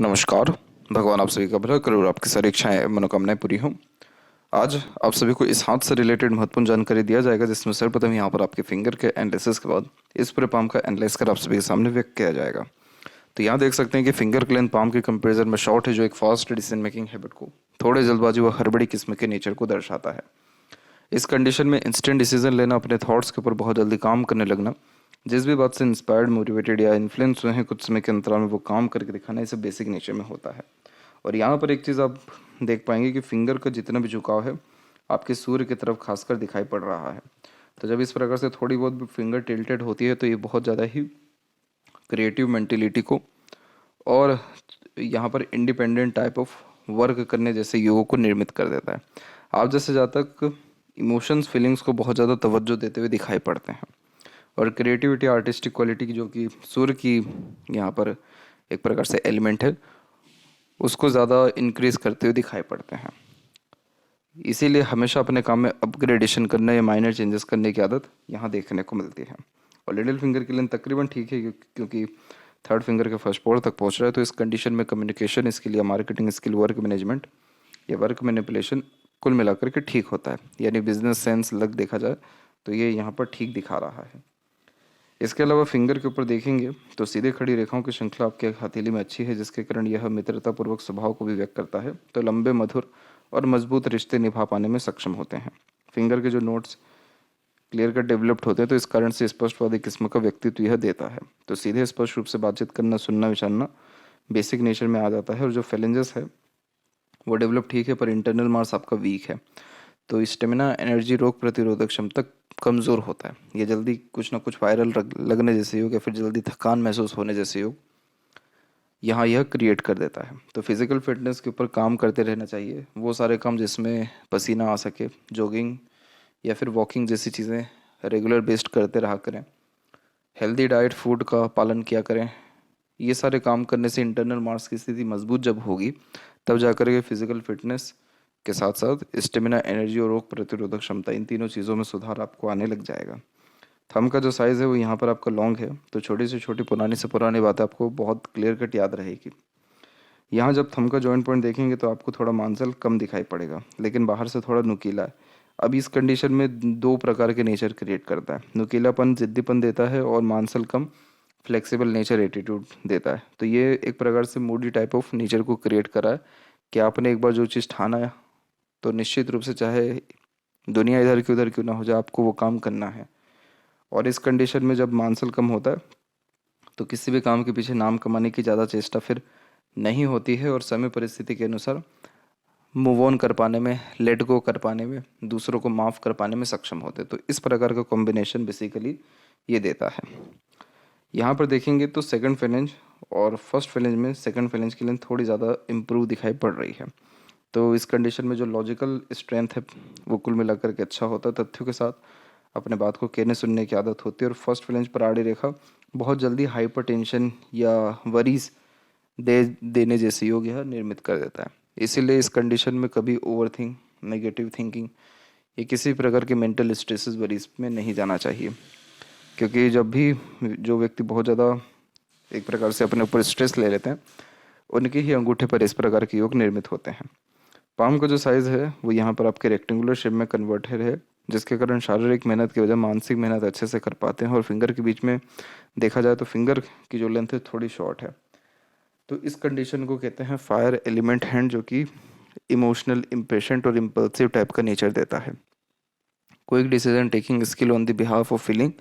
नमस्कार। भगवान आप सभी का भला करे और आपकी सारी इच्छाएं मनोकामनाएं पूरी हों। आज आप सभी को इस हाथ से रिलेटेड महत्वपूर्ण जानकारी दिया जाएगा, जिसमें सर्वप्रथम यहाँ पर आपके फिंगर के एनालिसिस के बाद इस पूरे पाम का एनालाइज कर आप सभी के सामने व्यक्त किया जाएगा। तो यहाँ देख सकते हैं कि फिंगर क्लेन पाम के कंपेरिजन में शॉर्ट है, जो एक फास्ट डिसीजन मेकिंग हैबिट को, थोड़े जल्दबाजी व हड़बड़ी किस्म के नेचर को दर्शाता है। इस कंडीशन में इंस्टेंट डिसीजन लेना, अपने थॉट्स के ऊपर बहुत जल्दी काम करने लगना, जिस भी बात से इंस्पायर्ड, मोटिवेटेड या इन्फ्लुएंस हुए हैं, कुछ समय के अंतराल में वो काम करके दिखाना, इसे बेसिक नेचर में होता है। और यहाँ पर एक चीज़ आप देख पाएंगे कि फिंगर का जितना भी झुकाव है आपके सूर्य की तरफ खासकर दिखाई पड़ रहा है। तो जब इस प्रकार से थोड़ी बहुत भी फिंगर टिल्टेड होती है तो ये बहुत ज़्यादा ही क्रिएटिव मेंटेलिटी को और यहाँ पर इंडिपेंडेंट टाइप ऑफ वर्क करने जैसे योगों को निर्मित कर देता है। आप जैसे जहाँ तक इमोशंस फीलिंग्स को बहुत ज़्यादा तवज्जो देते हुए दिखाई पड़ते हैं, और क्रिएटिविटी आर्टिस्टिक क्वालिटी की, जो कि सूर्य की यहाँ पर एक प्रकार से एलिमेंट है, उसको ज़्यादा इंक्रीज करते हुए दिखाई पड़ते हैं। इसीलिए हमेशा अपने काम में अपग्रेडेशन करने या माइनर चेंजेस करने की आदत यहाँ देखने को मिलती है। और लिटिल फिंगर के लिए तकरीबन ठीक है, क्योंकि थर्ड फिंगर के फर्स्ट पोर तक पहुँच रहा है। तो इस कंडीशन में कम्युनिकेशन स्किल या मार्केटिंग स्किल, वर्क मैनेजमेंट या वर्क मैनिपुलेशन कुल मिलाकर के ठीक होता है। यानी बिजनेस सेंस लग देखा जाए तो ये यहाँ पर ठीक दिखा रहा है। इसके अलावा फिंगर के ऊपर देखेंगे तो सीधे खड़ी रेखाओं की श्रृंखला आपके हथेली में अच्छी है, जिसके कारण यह मित्रतापूर्वक स्वभाव को भी व्यक्त करता है। तो लंबे, मधुर और मजबूत रिश्ते निभा पाने में सक्षम होते हैं। फिंगर के जो नोट्स क्लियर कट डेवलप्ड होते हैं, तो इस कारण से स्पष्टवादी किस्म का व्यक्तित्व यह देता है। तो सीधे स्पष्ट रूप से बातचीत करना, सुनना, विचारना बेसिक नेचर में आ जाता है। और जो फेलेंजेस है वो डेवलप ठीक है, पर इंटरनल मार्स आपका वीक है। तो स्टेमिना, एनर्जी, रोग प्रतिरोधक क्षमता कमज़ोर होता है। ये जल्दी कुछ ना कुछ वायरल लगने जैसे योग या फिर जल्दी थकान महसूस होने जैसे योग यहाँ यह क्रिएट कर देता है। तो फिजिकल फिटनेस के ऊपर काम करते रहना चाहिए। वो सारे काम जिसमें पसीना आ सके, जॉगिंग या फिर वॉकिंग जैसी चीज़ें रेगुलर बेस्ड करते रहा करें। हेल्दी डाइट, फूड का पालन किया करें। ये सारे काम करने से इंटरनल मार्स की स्थिति मजबूत जब होगी, तब जाकर के फिजिकल फिटनेस के साथ साथ स्टेमिना, एनर्जी और रोग प्रतिरोधक क्षमता, इन तीनों चीज़ों में सुधार आपको आने लग जाएगा। थंब का जो साइज़ है वो यहाँ पर आपका लॉन्ग है, तो छोटी से छोटी, पुरानी से पुरानी बातें आपको बहुत क्लियर कट याद रहेगी। यहाँ जब थंब का जॉइंट पॉइंट देखेंगे तो आपको थोड़ा मांसल कम दिखाई पड़ेगा, लेकिन बाहर से थोड़ा नुकीला है। अब इस कंडीशन में दो प्रकार के नेचर क्रिएट करता है। नुकीलापन जिद्दीपन देता है और मांसल कम फ्लेक्सिबल नेचर एटीट्यूड देता है। तो ये एक प्रकार से मूडी टाइप ऑफ नेचर को क्रिएट करा है कि आपने एक बार जो चीज़ ठाना है तो निश्चित रूप से, चाहे दुनिया इधर की उधर क्यों ना हो जाए, आपको वो काम करना है। और इस कंडीशन में जब मांसल कम होता है तो किसी भी काम के पीछे नाम कमाने की ज़्यादा चेष्टा फिर नहीं होती है, और समय परिस्थिति के अनुसार मूव ऑन कर पाने में, लेट गो कर पाने में, दूसरों को माफ़ कर पाने में सक्षम होते हैं। तो इस प्रकार का कॉम्बिनेशन बेसिकली ये देता है। यहाँ पर देखेंगे तो सेकंड फेलेंज और फर्स्ट फेलेंज में सेकंड फेलेंज की लेंथ थोड़ी ज़्यादा इम्प्रूव दिखाई पड़ रही है। तो इस कंडीशन में जो लॉजिकल स्ट्रेंथ है वो कुल मिलाकर के अच्छा होता है। तथ्यों के साथ अपने बात को कहने सुनने की आदत होती है। और फर्स्ट फेलेंज पर आड़ी रेखा बहुत जल्दी हाइपर टेंशन या वरीज देने जैसे योग यह निर्मित कर देता है। इसीलिए इस कंडीशन में कभी ओवर थिंक, नेगेटिव थिंकिंग या किसी प्रकार के मेंटल स्ट्रेसेस, वरीज में नहीं जाना चाहिए, क्योंकि जब भी जो व्यक्ति बहुत ज़्यादा एक प्रकार से अपने ऊपर स्ट्रेस ले लेते हैं, उनके ही अंगूठे पर इस प्रकार के योग निर्मित होते हैं। पाम का जो साइज़ है वो यहाँ पर आपके रेक्टेंगुलर शेप में कन्वर्टेड है, जिसके कारण शारीरिक मेहनत की वजह मानसिक मेहनत अच्छे से कर पाते हैं। और फिंगर के बीच में देखा जाए तो फिंगर की जो लेंथ है थोड़ी शॉर्ट है। तो इस कंडीशन को कहते हैं फायर एलिमेंट हैंड, जो कि इमोशनल, इम्पेशेंट और इम्पल्सिव टाइप का नेचर देता है। Quick decision taking skill on the behalf of feeling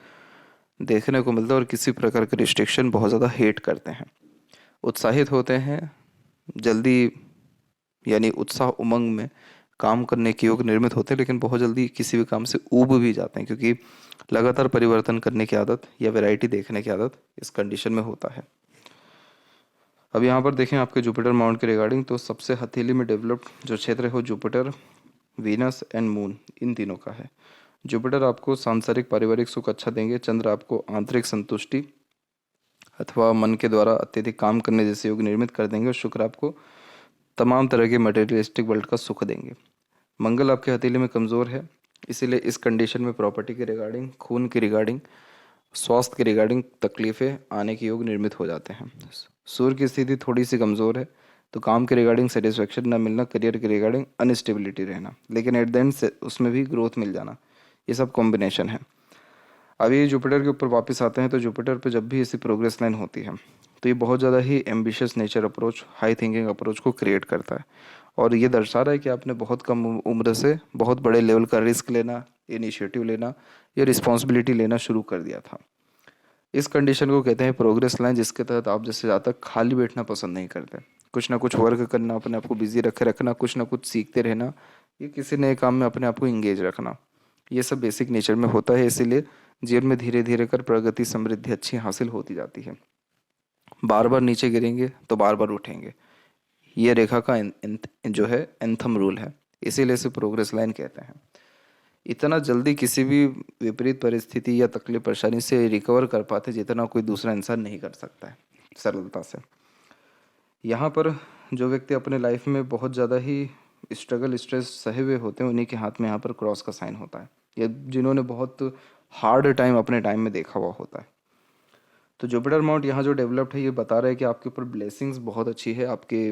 देखने को मिलता है, और किसी प्रकार का रिस्ट्रिक्शन बहुत ज़्यादा हेट करते हैं। उत्साहित होते हैं जल्दी, यानी उत्साह उमंग में काम करने के योग निर्मित होते हैं, लेकिन बहुत जल्दी किसी भी काम से ऊब भी जाते हैं, क्योंकि लगातार परिवर्तन करने की आदत या वैरायटी देखने की आदत इस कंडीशन में होता है। अब यहाँ पर देखें आपके जुपिटर माउंट के रिगार्डिंग, तो सबसे हथेली में डेवलप्ड जो क्षेत्र है वो जुपिटर, वीनस एंड मून, इन तीनों का है। जुपिटर आपको सांसारिक पारिवारिक सुख अच्छा देंगे। चंद्र आपको आंतरिक संतुष्टि अथवा मन के द्वारा अत्यधिक काम करने जैसे योग निर्मित कर देंगे। और शुक्र आपको तमाम तरह के मटेरियलिस्टिक वर्ल्ड का सुख देंगे। मंगल आपके हथेली में कमज़ोर है, इसीलिए इस कंडीशन में प्रॉपर्टी के रिगार्डिंग, खून के रिगार्डिंग स्वास्थ्य के रिगार्डिंग तकलीफ़ें आने के योग निर्मित हो जाते हैं। सूर्य की स्थिति थोड़ी सी कमज़ोर है तो काम के रिगार्डिंग सेटिस्फेक्शन ना मिलना, करियर के रिगार्डिंग अनस्टेबिलिटी रहना, लेकिन एट द एंड से उसमें भी ग्रोथ मिल जाना, ये सब कॉम्बिनेशन है। अभी जुपिटर के ऊपर वापस आते हैं तो जुपिटर पे जब भी ऐसी प्रोग्रेस लाइन होती है तो ये बहुत ज़्यादा ही ambitious nature approach, high thinking approach को क्रिएट करता है, और ये दर्शा रहा है कि आपने बहुत कम उम्र से बहुत बड़े लेवल का रिस्क लेना, इनिशिएटिव लेना या रिस्पॉन्सिबिलिटी लेना शुरू कर दिया था। इस कंडीशन को कहते हैं प्रोग्रेस लाइन, जिसके तहत आप जैसे ज़्यादा खाली बैठना पसंद नहीं करते, कुछ ना कुछ वर्क करना, अपने आप को बिजी रखे रखना, कुछ ना कुछ सीखते रहना, ये किसी नए काम में अपने आप को इंगेज रखना, ये सब बेसिक नेचर में होता है। इसीलिए जीवन में धीरे धीरे कर प्रगति, समृद्धि अच्छी हासिल होती जाती है। बार बार नीचे गिरेंगे तो बार बार उठेंगे, ये रेखा का जो है एंथम रूल है, इसीलिए इसे प्रोग्रेस लाइन कहते हैं। इतना जल्दी किसी भी विपरीत परिस्थिति या तकलीफ परेशानी से रिकवर कर पाते जितना कोई दूसरा इंसान नहीं कर सकता है सरलता से। यहाँ पर जो व्यक्ति अपने लाइफ में बहुत ज़्यादा ही स्ट्रगल, स्ट्रेस सहे हुए होते हैं, उन्हीं के हाथ में यहाँ पर क्रॉस का साइन होता है, या जिन्होंने बहुत हार्ड टाइम अपने टाइम में देखा हुआ होता है। तो जुपिटर माउंट यहाँ जो डेवलप्ड है, ये बता रहा है कि आपके ऊपर ब्लेसिंग्स बहुत अच्छी है, आपके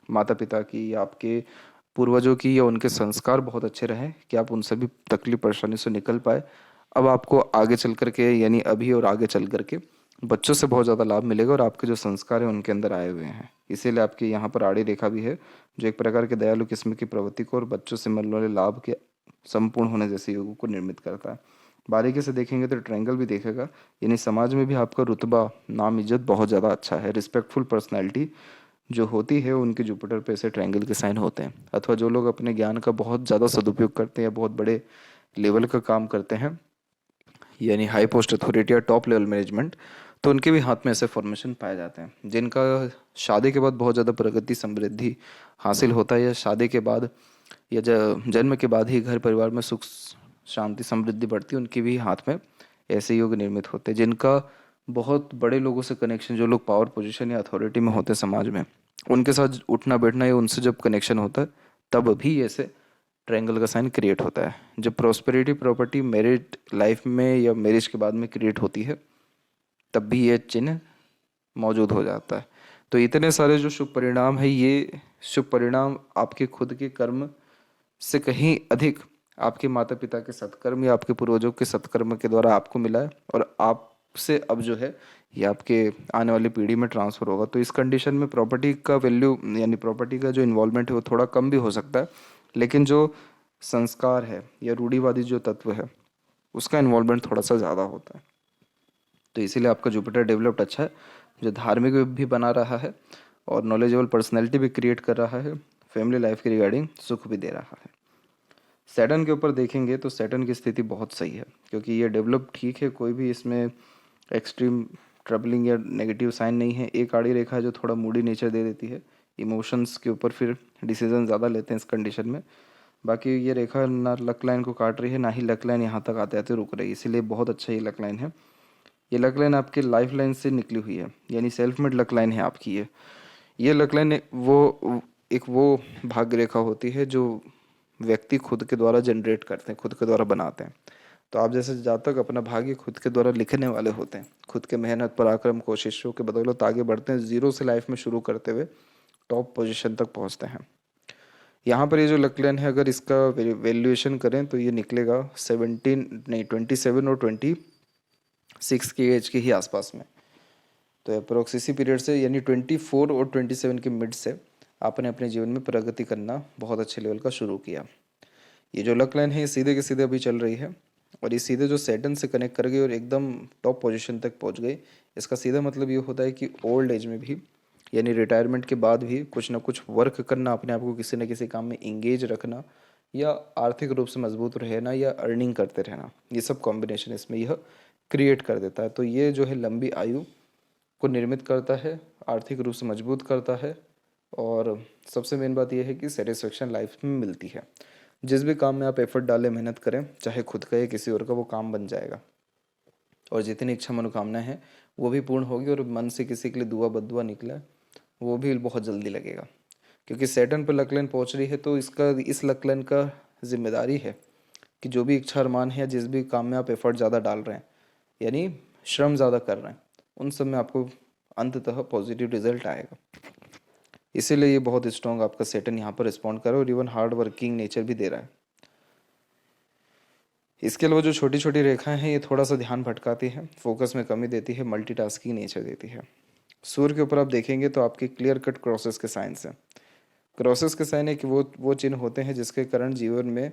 माता पिता की या आपके पूर्वजों की या उनके संस्कार बहुत अच्छे रहे कि आप उन सभी तकलीफ परेशानी से निकल पाए। अब आपको आगे चल कर के, यानी अभी और आगे चल कर के बच्चों से बहुत ज़्यादा लाभ मिलेगा, और आपके जो संस्कार हैं उनके अंदर आए हुए हैं, इसीलिए आपके यहाँ पर आड़ी रेखा भी है जो एक प्रकार के दयालु किस्म की प्रवृत्ति को और बच्चों से मिलने वाले लाभ के संपूर्ण होने जैसे योगों को निर्मित करता है। बारीकी से देखेंगे तो ट्रायंगल भी देखेगा, यानी समाज में भी आपका रुतबा, नाम, इज्जत बहुत ज़्यादा अच्छा है। रिस्पेक्टफुल पर्सनैलिटी जो होती है उनके जुपिटर पे ऐसे ट्रायंगल के साइन होते हैं। अथवा जो लोग अपने ज्ञान का बहुत ज़्यादा सदुपयोग करते हैं या बहुत बड़े लेवल का काम करते हैं, यानी हाई पोस्ट अथॉरिटी या टॉप लेवल मैनेजमेंट, तो उनके भी हाथ में ऐसे फॉर्मेशन पाए जाते हैं जिनका शादी के बाद बहुत ज़्यादा प्रगति, समृद्धि हासिल होता है, या शादी के बाद या जन्म के बाद ही घर परिवार में सुख, शांति, समृद्धि बढ़ती है, उनके भी हाथ में ऐसे योग निर्मित होते हैं। जिनका बहुत बड़े लोगों से कनेक्शन, जो लोग पावर पोजीशन या अथॉरिटी में होते हैं समाज में, उनके साथ उठना बैठना या उनसे जब कनेक्शन होता है तब भी ऐसे ट्रायंगल का साइन क्रिएट होता है। जब प्रॉस्पेरिटी, प्रॉपर्टी, मैरिड लाइफ में या मैरिज के बाद में क्रिएट होती है तब भी ये चिन्ह मौजूद हो जाता है। तो इतने सारे जो शुभ परिणाम है, ये शुभ परिणाम आपके खुद के कर्म से कहीं अधिक आपके माता पिता के सत्कर्म या आपके पूर्वजों के सत्कर्म के द्वारा आपको मिला है, और आपसे अब जो है ये आपके आने वाली पीढ़ी में ट्रांसफर होगा। तो इस कंडीशन में प्रॉपर्टी का वैल्यू, यानी प्रॉपर्टी का जो इन्वॉल्वमेंट है वो थोड़ा कम भी हो सकता है, लेकिन जो संस्कार है या रूढ़िवादी जो तत्व है उसका इन्वॉल्वमेंट थोड़ा सा ज़्यादा होता है। तो इसीलिए आपका जुपिटर डेवलप्ड अच्छा है, जो धार्मिक भी बना रहा है और नॉलेजेबल पर्सनैलिटी भी क्रिएट कर रहा है, फैमिली लाइफ के रिगार्डिंग सुख भी दे रहा है। सैटर्न के ऊपर देखेंगे तो सैटर्न की स्थिति बहुत सही है, क्योंकि ये डेवलप ठीक है, कोई भी इसमें एक्सट्रीम ट्रबलिंग या नेगेटिव साइन नहीं है। एक आड़ी रेखा है जो थोड़ा मूडी नेचर दे देती है, इमोशंस के ऊपर फिर डिसीजन ज़्यादा लेते हैं इस कंडीशन में। बाकी ये रेखा ना लक लाइन को काट रही है, ना ही लक लाइन यहाँ तक आते आते रुक रही है, इसीलिए बहुत अच्छा ये लक लाइन है। ये लक लाइन आपके लाइफ लाइन से निकली हुई है, यानी सेल्फ मेड लक लाइन है आपकी ये लक लाइन एक वो भाग्य रेखा होती है जो व्यक्ति खुद के द्वारा जनरेट करते हैं, खुद के द्वारा बनाते हैं। तो आप जैसे जातक अपना भाग्य खुद के द्वारा लिखने वाले होते हैं, खुद के मेहनत, पराक्रम, कोशिशों के बदौलत आगे बढ़ते हैं, जीरो से लाइफ में शुरू करते हुए टॉप पोजीशन तक पहुंचते हैं। यहाँ पर ये जो लक लाइन है, अगर इसका वैल्यूएशन करें तो ये निकलेगा 17 नहीं 27 और 26 की एज के ही आसपास में। तो अप्रोक्स इसी पीरियड से, यानी 24 और 27 के मिड से आपने अपने जीवन में प्रगति करना बहुत अच्छे लेवल का शुरू किया। ये जो लक लाइन है ये सीधे के सीधे अभी चल रही है, और ये सीधे जो सैटर्न से कनेक्ट कर गई और एकदम टॉप पोजीशन तक पहुंच गई। इसका सीधा मतलब ये होता है कि ओल्ड एज में भी, यानी रिटायरमेंट के बाद भी कुछ ना कुछ वर्क करना, अपने आप को किसी न किसी काम में इंगेज रखना, या आर्थिक रूप से मजबूत रहना, या अर्निंग करते रहना, ये सब कॉम्बिनेशन इसमें यह क्रिएट कर देता है। तो ये जो है लंबी आयु को निर्मित करता है, आर्थिक रूप से मजबूत करता है, और सबसे मेन बात यह है कि सेटिस्फेक्शन लाइफ में मिलती है। जिस भी काम में आप एफर्ट डालें, मेहनत करें, चाहे खुद का या किसी और का, वो काम बन जाएगा, और जितनी इच्छा मनोकामना है वो भी पूर्ण होगी, और मन से किसी के लिए दुआ बद्दुआ निकला वो भी बहुत जल्दी लगेगा। क्योंकि सैटर्न पर लकलाइन पहुंच रही है, तो इस लकलाइन का जिम्मेदारी है कि जो भी इच्छा अरमान है या जिस भी काम में आप एफर्ट ज़्यादा डाल रहे हैं, यानी श्रम ज़्यादा कर रहे हैं, उन सब में आपको अंततः पॉजिटिव रिजल्ट आएगा। इसीलिए ये बहुत स्ट्रॉन्ग आपका सेटन यहाँ पर रिस्पॉन्ड कर रहा है और इवन हार्ड वर्किंग नेचर भी दे रहा है। इसके अलावा जो छोटी छोटी रेखाएं हैं ये थोड़ा सा ध्यान भटकाती है, फोकस में कमी देती है, मल्टीटास्किंग नेचर देती है। सूर्य के ऊपर आप देखेंगे तो आपके क्लियर कट क्रॉसेस के साइंस हैं। क्रॉसेस के साइन है कि वो चिन्ह होते हैं जिसके कारण जीवन में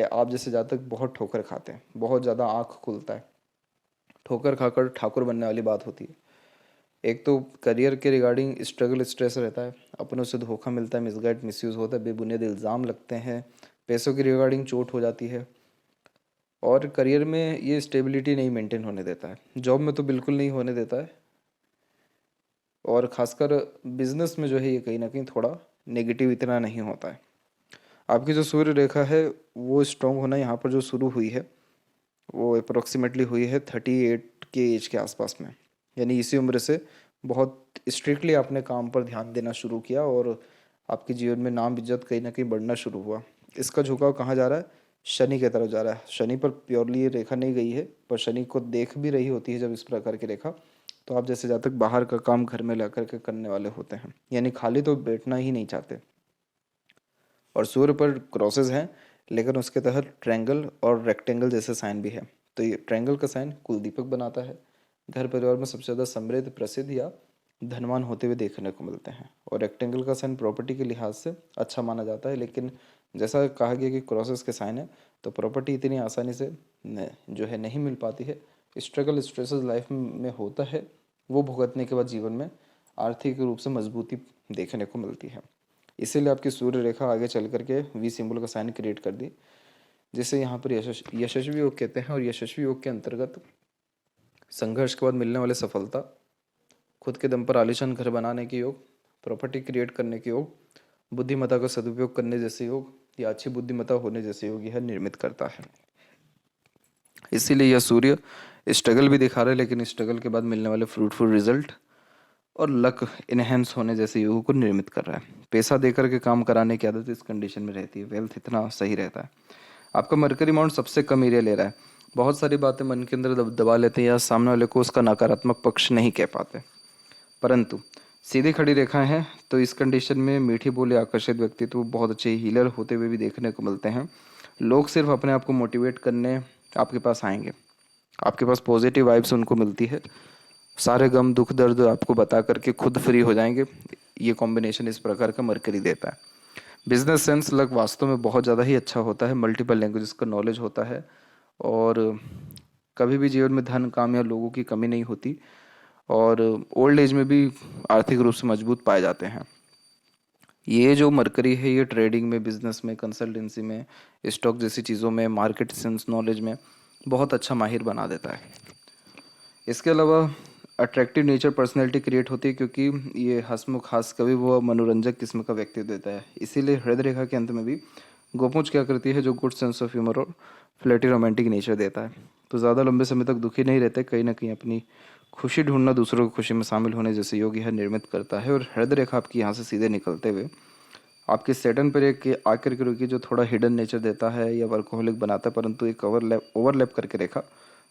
आप जैसे जातक बहुत ठोकर खाते हैं, बहुत ज़्यादा आँख खुलता है, ठोकर खाकर ठाकुर बनने वाली बात होती है। एक तो करियर के रिगार्डिंग स्ट्रगल स्ट्रेस रहता है, अपनों से धोखा मिलता है, मिसगाइड मिसयूज़ होता है, बेबुनियाद इल्ज़ाम लगते हैं, पैसों की रिगार्डिंग चोट हो जाती है, और करियर में ये स्टेबिलिटी नहीं मेंटेन होने देता है, जॉब में तो बिल्कुल नहीं होने देता है, और ख़ासकर बिजनेस में जो है ये कहीं ना कहीं थोड़ा नेगेटिव इतना नहीं होता है। आपकी जो सूर्य रेखा है वो स्ट्रॉन्ग होना यहाँ पर जो शुरू हुई है वो अप्रोक्सीमेटली हुई है 38 के एज के आसपास में, यानी इसी उम्र से बहुत स्ट्रिक्टली आपने काम पर ध्यान देना शुरू किया और आपके जीवन में नाम इज्जत कहीं ना कहीं बढ़ना शुरू हुआ। इसका झुकाव कहाँ जा रहा है? शनि की तरफ जा रहा है। शनि पर प्योरली ये रेखा नहीं गई है, पर शनि को देख भी रही होती है जब इस प्रकार की रेखा, तो आप जैसे जातक बाहर का काम घर में ला करके करने वाले होते हैं, यानी खाली तो बैठना ही नहीं चाहते। और सूर्य पर क्रॉसेस हैं, लेकिन उसके तहत ट्रायंगल और रेक्टेंगल जैसे साइन भी है। तो ये ट्रायंगल का साइन कुल दीपक बनाता है, घर परिवार में सबसे ज़्यादा समृद्ध, प्रसिद्ध या धनवान होते हुए देखने को मिलते हैं। और रेक्टेंगल का साइन प्रॉपर्टी के लिहाज से अच्छा माना जाता है, लेकिन जैसा कहा गया कि क्रॉसेस के साइन है तो प्रॉपर्टी इतनी आसानी से जो है नहीं मिल पाती है। स्ट्रगल स्ट्रेसेस लाइफ में होता है, वो भुगतने के बाद जीवन में आर्थिक रूप से मजबूती देखने को मिलती है। इसीलिए आपकी सूर्य रेखा आगे चल करके वी सिंबल का साइन क्रिएट कर दी, जिसे यहाँ पर यशस्वी योग कहते हैं। और यशस्वी योग के अंतर्गत संघर्ष के बाद मिलने वाली सफलता, खुद के दम पर आलीशान घर बनाने के योग, प्रॉपर्टी क्रिएट करने के योग, बुद्धिमत्ता का सदुपयोग करने जैसे योग या अच्छी बुद्धिमत्ता होने जैसे योग यह निर्मित करता है। इसीलिए यह सूर्य स्ट्रगल भी दिखा रहा है, लेकिन स्ट्रगल के बाद मिलने वाले फ्रूटफुल रिजल्ट और लक इनहेंस होने जैसे योगों को निर्मित कर रहा है। पैसा देकर के काम कराने की आदत इस कंडीशन में रहती है, वेल्थ इतना सही रहता है। आपका मरकरी माउंट सबसे कम एरिया ले रहा है, बहुत सारी बातें मन के अंदर दबा लेते हैं या सामने वाले को उसका नकारात्मक पक्ष नहीं कह पाते, परंतु सीधी खड़ी रेखाएं हैं तो इस कंडीशन में मीठी बोली आकर्षित व्यक्तित्व बहुत अच्छे हीलर होते हुए भी देखने को मिलते हैं। लोग सिर्फ अपने आप को मोटिवेट करने आपके पास आएंगे, आपके पास पॉजिटिव वाइब्स उनको मिलती है, सारे गम दुख दर्द आपको बता करके खुद फ्री हो जाएंगे। ये कॉम्बिनेशन इस प्रकार का मरकरी देता है। बिजनेस सेंस लग वास्तव में बहुत ज़्यादा ही अच्छा होता है, मल्टीपल लैंग्वेजेस का नॉलेज होता है, और कभी भी जीवन में धन काम या लोगों की कमी नहीं होती, और ओल्ड एज में भी आर्थिक रूप से मजबूत पाए जाते हैं। ये जो मरकरी है ये ट्रेडिंग में, बिजनेस में, कंसल्टेंसी में, स्टॉक जैसी चीज़ों में, मार्केट सेंस नॉलेज में बहुत अच्छा माहिर बना देता है। इसके अलावा अट्रैक्टिव नेचर पर्सनैलिटी क्रिएट होती है, क्योंकि ये हंसमुख हास कवि व मनोरंजक किस्म का व्यक्तित्व देता है। इसीलिए हृदय रेखा के अंत में भी गोपूंछ क्या करती है, जो गुड सेंस ऑफ ह्यूमर और फ्लर्टी रोमांटिक नेचर देता है। तो ज़्यादा लंबे समय तक दुखी नहीं रहते, कहीं ना कहीं अपनी खुशी ढूंढना, दूसरों की खुशी में शामिल होने जैसे योग यह निर्मित करता है। और हृदय रेखा आपकी यहाँ से सीधे निकलते हुए आपके सेटन पर एक आकर के रुकी, जो थोड़ा हिडन नेचर देता है या वर्कोहलिक बनाता है, परंतु एक ओवरलैप करके रेखा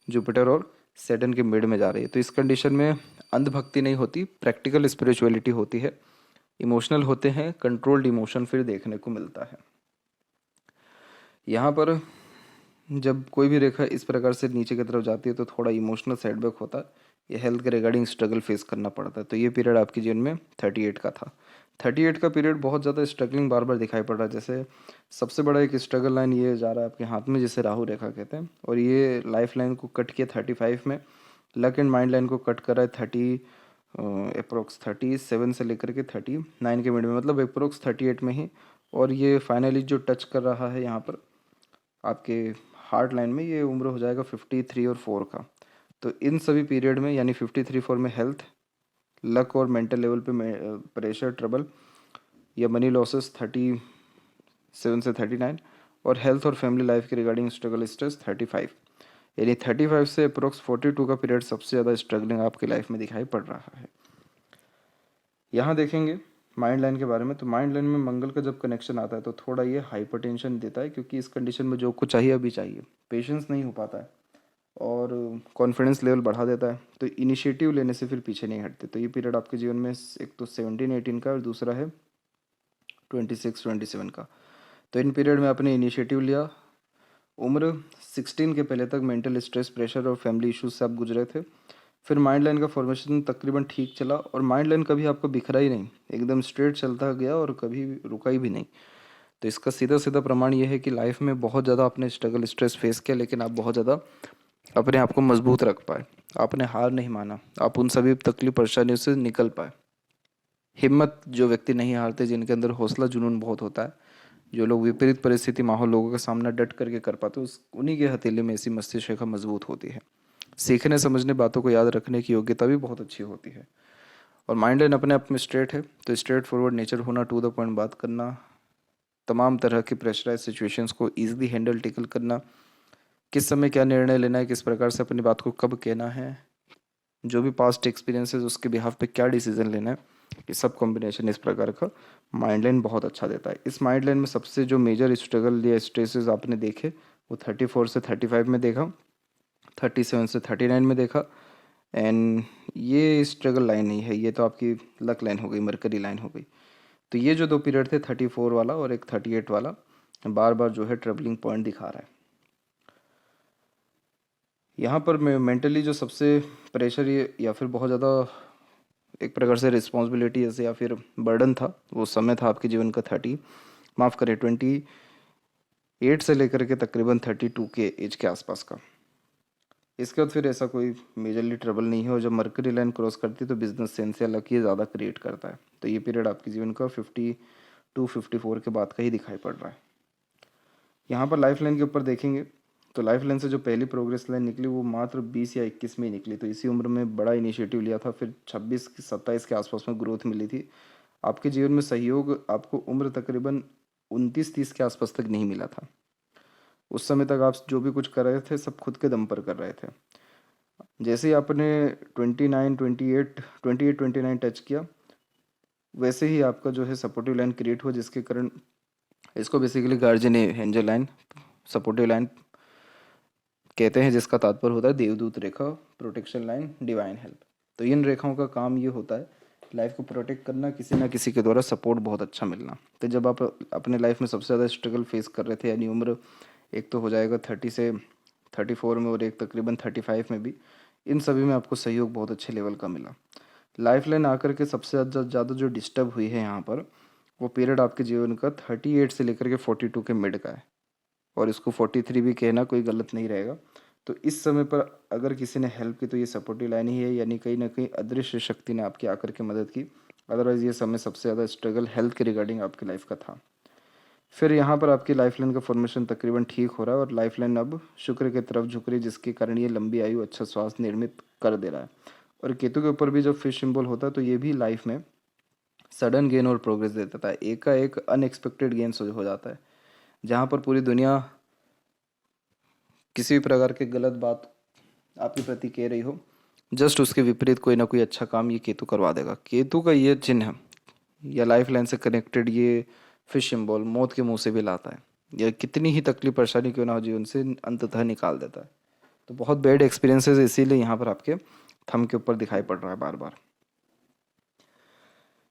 जुपिटर और सेटन के मिड में जा रही है। तो इस कंडीशन में अंधभक्ति नहीं होती, प्रैक्टिकल स्पिरिचुअलिटी होती है, इमोशनल होते हैं, कंट्रोल्ड इमोशन फिर देखने को मिलता है। यहाँ पर जब कोई भी रेखा इस प्रकार से नीचे की तरफ जाती है तो थोड़ा इमोशनल सेटबैक होता है, ये हेल्थ के रिगार्डिंग स्ट्रगल फेस करना पड़ता है। तो ये पीरियड आपके जीवन में 38 का था। 38 का पीरियड बहुत ज़्यादा स्ट्रगलिंग बार बार दिखाई पड़ रहा है। जैसे सबसे बड़ा एक स्ट्रगल लाइन ये जा रहा है आपके हाथ में, जिसे राहु रेखा कहते हैं, और ये लाइफ लाइन को कट किया 35 में, लक एंड माइंड लाइन को कट कर रहा है अप्रोक्स 37 से लेकर के 39 के मिड में, मतलब अप्रोक्स 38 में ही। और ये फाइनली जो टच कर रहा है यहाँ पर आपके हार्ट लाइन में, ये उम्र हो जाएगा 53 और 4 का। तो इन सभी पीरियड में यानी 53-4 में हेल्थ, लक और मेंटल लेवल पे प्रेशर, ट्रबल या मनी लॉसेस 37 से 39, और हेल्थ और फैमिली लाइफ के रिगार्डिंग स्ट्रगल स्ट्रेस 35, यानी 35 से अप्रोक्स 42 का पीरियड सबसे ज़्यादा स्ट्रगलिंग आपकी लाइफ में दिखाई पड़ रहा है। यहाँ देखेंगे माइंड लाइन के बारे में, तो माइंड लाइन में मंगल का जब कनेक्शन आता है तो थोड़ा ये हाइपरटेंशन देता है, क्योंकि इस कंडीशन में जो कुछ चाहिए अभी चाहिए, पेशेंस नहीं हो पाता है। और कॉन्फिडेंस लेवल बढ़ा देता है। तो इनिशिएटिव लेने से फिर पीछे नहीं हटते। तो ये पीरियड आपके जीवन में एक तो 17-18 का और दूसरा है 26-27 का। तो इन पीरियड में आपने इनिशिएटिव लिया। उम्र 16 के पहले तक मेंटल स्ट्रेस, प्रेशर और फैमिली इश्यूज से आप गुजरे थे। फिर माइंड लाइन का फॉर्मेशन तकरीबन ठीक चला और माइंड लाइन कभी आपको बिखरा ही नहीं, एकदम स्ट्रेट चलता गया और कभी रुका ही भी नहीं। तो इसका सीधा सीधा प्रमाण ये है कि लाइफ में बहुत ज़्यादा आपने स्ट्रगल स्ट्रेस फेस किया, लेकिन आप बहुत ज़्यादा अपने आप को मजबूत रख पाए। आपने हार नहीं माना, आप उन सभी तकलीफ परेशानियों से निकल पाए। हिम्मत जो व्यक्ति नहीं हारते, जिनके अंदर हौसला जुनून बहुत होता है, जो लोग विपरीत परिस्थिति माहौल लोगों का सामना डट करके कर पाते, उस उन्हीं के हथेली में ऐसी मस्तिष्क रेखा मजबूत होती है। सीखने समझने बातों को याद रखने की योग्यता भी बहुत अच्छी होती है। और माइंड लाइन अपने आप में स्ट्रेट है, तो स्ट्रेट फॉरवर्ड नेचर होना, टू द पॉइंट बात करना, तमाम तरह के प्रेशराइज सिचुएशंस को ईजिली हैंडल टेकल करना, किस समय क्या निर्णय लेना है, किस प्रकार से अपनी बात को कब कहना है, जो भी पास्ट एक्सपीरियंसेस उसके बिहाफ पे क्या डिसीजन लेना है, ये सब कॉम्बिनेशन इस प्रकार का माइंड लाइन बहुत अच्छा देता है। इस माइंड लाइन में सबसे जो मेजर स्ट्रगल या स्ट्रेसेस आपने देखे वो 34 से 35 में देखा, 37 से 39 में देखा। एंड ये स्ट्रगल लाइन नहीं है, ये तो आपकी लक लाइन हो गई, मरकरी लाइन हो गई। तो ये जो दो पीरियड थे 34 वाला और एक 38 वाला, बार बार जो है ट्रेवलिंग पॉइंट दिखा रहा है। यहाँ पर मेंटली जो सबसे प्रेशर या फिर बहुत ज़्यादा एक प्रकार से रिस्पॉन्सिबिलिटी जैसे या फिर बर्डन था, वो समय था आपके जीवन का 28 से लेकर के तकरीबन 32 के एज के आसपास का। इसके बाद फिर ऐसा कोई मेजरली ट्रबल नहीं है, और जब मर्करी लाइन क्रॉस करती है तो बिजनेस सेंस या लक ये ज़्यादा क्रिएट करता है। तो ये पीरियड आपके जीवन का 52-54 के बाद का ही दिखाई पड़ रहा है। यहाँ पर लाइफ लाइन के ऊपर देखेंगे तो लाइफ लाइन से जो पहली प्रोग्रेस लाइन निकली वो मात्र 20 या 21 में ही निकली। तो इसी उम्र में बड़ा इनिशिएटिव लिया था, फिर 26-27 के आसपास में ग्रोथ मिली थी। आपके जीवन में सहयोग आपको उम्र तकरीबन 29-30 के आसपास तक नहीं मिला था। उस समय तक आप जो भी कुछ कर रहे थे सब खुद के दम पर कर रहे थे। जैसे ही आपने 29 टच किया, वैसे ही आपका जो है सपोर्टिव लाइन क्रिएट हुआ, जिसके कारण इसको basically guardian angel line, supportive line कहते हैं, जिसका तात्पर्य होता है देवदूत रेखा, प्रोटेक्शन लाइन, डिवाइन हेल्प। तो इन रेखाओं का काम ये होता है लाइफ को प्रोटेक्ट करना, किसी ना किसी के द्वारा सपोर्ट बहुत अच्छा मिलना। तो जब आप अपने लाइफ में सबसे ज़्यादा स्ट्रगल फेस कर रहे थे, यानी उम्र एक तो हो जाएगा 30 से 34 में और एक तकरीबन 35 में भी, इन सभी में आपको सहयोग बहुत अच्छे लेवल का मिला। लाइफ लाइन आकर के सबसे ज़्यादा जो डिस्टर्ब हुई है यहाँ पर, वो पीरियड आपके जीवन का 38 से लेकर के 42 के मिड का है, और इसको 43 भी कहना कोई गलत नहीं रहेगा। तो इस समय पर अगर किसी ने हेल्प की तो ये सपोर्टिव लाइन ही है, यानी कहीं ना कहीं अदृश्य शक्ति ने आपकी आकर के मदद की। अदरवाइज़ ये समय सबसे ज़्यादा स्ट्रगल हेल्थ के रिगार्डिंग आपकी लाइफ का था। फिर यहाँ पर आपकी लाइफ लाइन का फॉर्मेशन तकरीबन ठीक हो रहा है और लाइफ लाइन अब शुक्र की तरफ झुक रही है, जिसके कारण ये लंबी आयु, अच्छा स्वास्थ्य निर्मित कर दे रहा है। और केतु के ऊपर भी जब फिश सिंबल होता है तो ये भी लाइफ में सडन गेन और प्रोग्रेस दे देता है, एक का एक अनएक्सपेक्टेड गेन हो जाता है। जहाँ पर पूरी दुनिया किसी भी प्रकार के गलत बात आपके प्रति कह रही हो, जस्ट उसके विपरीत कोई ना कोई अच्छा काम ये केतु करवा देगा। केतु का ये चिन्ह या लाइफ लाइन से कनेक्टेड ये फिश सिंबल मौत के मुंह से भी लाता है, या कितनी ही तकलीफ परेशानी क्यों ना हो जीवन से अंततः निकाल देता है। तो बहुत बैड एक्सपीरियंसेस इसीलिए यहाँ पर आपके थंब के ऊपर दिखाई पड़ रहा है बार बार।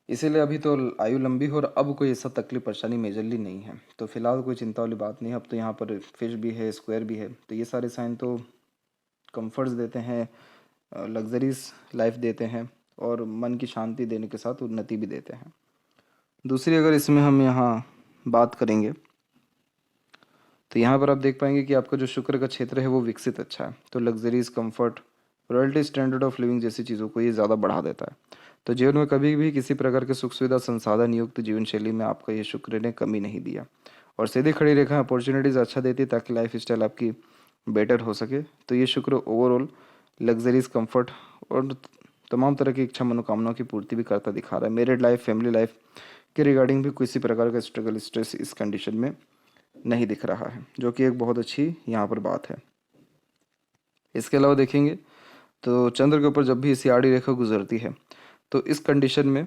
इसीलिए अभी तो आयु लंबी हो और अब कोई ऐसा तकलीफ परेशानी मेजरली नहीं है, तो फिलहाल कोई चिंता वाली बात नहीं है। अब तो यहाँ पर फिश भी है, स्क्वायर भी है, तो ये सारे साइन तो कंफर्ट्स देते हैं, लग्जरीज लाइफ देते हैं और मन की शांति देने के साथ उन्नति भी देते हैं। दूसरी अगर इसमें हम यहाँ बात करेंगे तो यहाँ पर आप देख पाएंगे कि आपका जो शुक्र का क्षेत्र है वो विकसित अच्छा है, तो luxuries, comfort, royalty, standard of living जैसी चीज़ों को ये ज़्यादा बढ़ा देता है। तो जीवन में कभी भी किसी प्रकार के सुख सुविधा संसाधन युक्त जीवन शैली में आपका ये शुक्र ने कमी नहीं दिया। और सीधी खड़ी रेखा अपॉर्चुनिटीज़ अच्छा देती है ताकि लाइफ स्टाइल आपकी बेटर हो सके। तो ये शुक्र ओवरऑल लग्जरीज, कंफर्ट और तमाम तरह की इच्छा मनोकामनाओं की पूर्ति भी करता दिखा रहा है। मैरिड लाइफ, फैमिली लाइफ के रिगार्डिंग भी किसी प्रकार का स्ट्रगल, स्ट्रेस इस कंडीशन में नहीं दिख रहा है, जो कि एक बहुत अच्छी यहाँ पर बात है। इसके अलावा देखेंगे तो चंद्र के ऊपर जब भी सियाड़ी रेखा गुजरती है तो इस कंडीशन में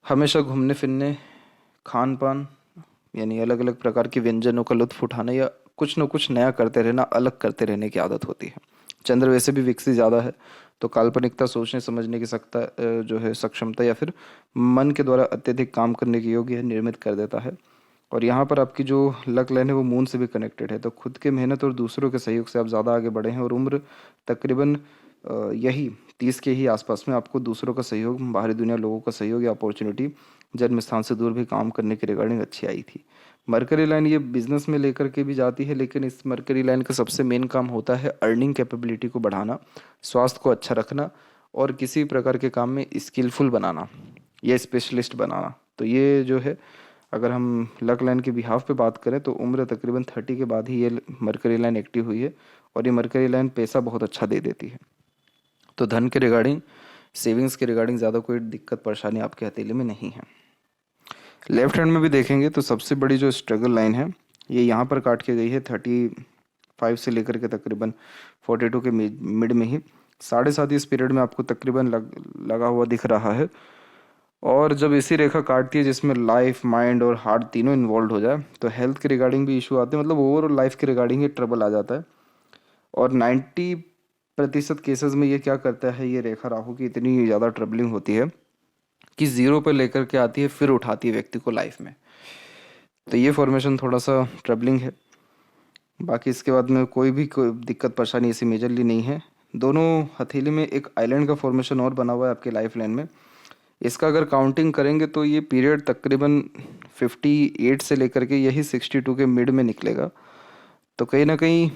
हमेशा घूमने फिरने, खान पान यानी अलग अलग प्रकार के व्यंजनों का लुत्फ उठाना या कुछ ना कुछ नया करते रहना, अलग करते रहने की आदत होती है। चंद्र वैसे भी विकसित ज़्यादा है, तो काल्पनिकता, सोचने समझने की जो है सक्षमता, या फिर मन के द्वारा अत्यधिक काम करने की योग्य है, निर्मित कर देता है। और यहाँ पर आपकी जो लक लाइन है वो मून से भी कनेक्टेड है, तो खुद के मेहनत और दूसरों के सहयोग से आप ज़्यादा आगे बढ़े हैं, और उम्र तकरीबन यही 30 के ही आसपास में आपको दूसरों का सहयोग, बाहरी दुनिया, लोगों का सहयोग या अपॉर्चुनिटी जन्म स्थान से दूर भी काम करने की रिगार्डिंग अच्छी आई थी। मरकरी लाइन ये बिजनेस में लेकर के भी जाती है, लेकिन इस मरकरी लाइन का सबसे मेन काम होता है अर्निंग कैपेबिलिटी को बढ़ाना, स्वास्थ्य को अच्छा रखना, और किसी प्रकार के काम में स्किलफुल बनाना या स्पेशलिस्ट बनाना। तो ये जो है, अगर हम लक लाइन के बिहाफ पे बात करें तो उम्र तकरीबन 30 के बाद ही ये मरकरी लाइन एक्टिव हुई है, और ये मरकरी लाइन पैसा बहुत अच्छा दे देती है। तो धन के रिगार्डिंग, सेविंग्स के रिगार्डिंग ज़्यादा कोई दिक्कत परेशानी आपके हथेली में नहीं है। लेफ्ट हैंड में भी देखेंगे तो सबसे बड़ी जो स्ट्रगल लाइन है ये यहाँ पर काट के गई है 35 से लेकर के तकरीबन 42 के मिड में ही। 7.5 इस पीरियड में आपको तकरीबन लगा हुआ दिख रहा है। और जब इसी रेखा काटती है जिसमें लाइफ, माइंड और हार्ट तीनों इन्वॉल्व हो जाए तो हेल्थ के रिगार्डिंग भी इशू आते हैं, मतलब ओवरऑल लाइफ के रिगार्डिंग ही ट्रबल आ जाता है। और 90% केसेस में ये क्या करता है, ये रेखा राहु की इतनी ज़्यादा ट्रबलिंग होती है कि ज़ीरो पर लेकर के आती है, फिर उठाती है व्यक्ति को लाइफ में। तो ये फॉर्मेशन थोड़ा सा ट्रबलिंग है। बाकी इसके बाद में कोई दिक्कत परेशानी ऐसी मेजरली नहीं है। दोनों हथेली में एक आइलैंड का फॉर्मेशन और बना हुआ है आपके लाइफ लाइन में। इसका अगर काउंटिंग करेंगे तो ये पीरियड तकरीबन 58 से लेकर के यही 62 के मिड में निकलेगा। तो कहीं ना कहीं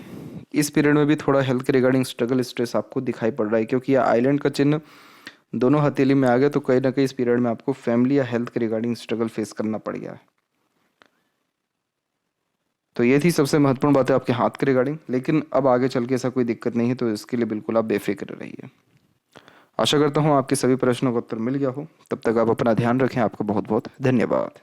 इस पीरियड में भी थोड़ा हेल्थ के रिगार्डिंग स्ट्रगल, स्ट्रेस आपको दिखाई पड़ रहा है, क्योंकि ये आइलैंड का चिन्ह दोनों हथेली में आ गया। तो कहीं ना कहीं इस पीरियड में आपको फैमिली या हेल्थ के रिगार्डिंग स्ट्रगल फेस करना पड़ गया है। तो ये थी सबसे महत्वपूर्ण बात है आपके हाथ के रिगार्डिंग। लेकिन अब आगे चल के ऐसा कोई दिक्कत नहीं है, तो इसके लिए बिल्कुल आप बेफिक्र रहिए। आशा करता हूँ आपके सभी प्रश्नों का उत्तर मिल गया हो। तब तक आप अपना ध्यान रखें। आपका बहुत बहुत धन्यवाद।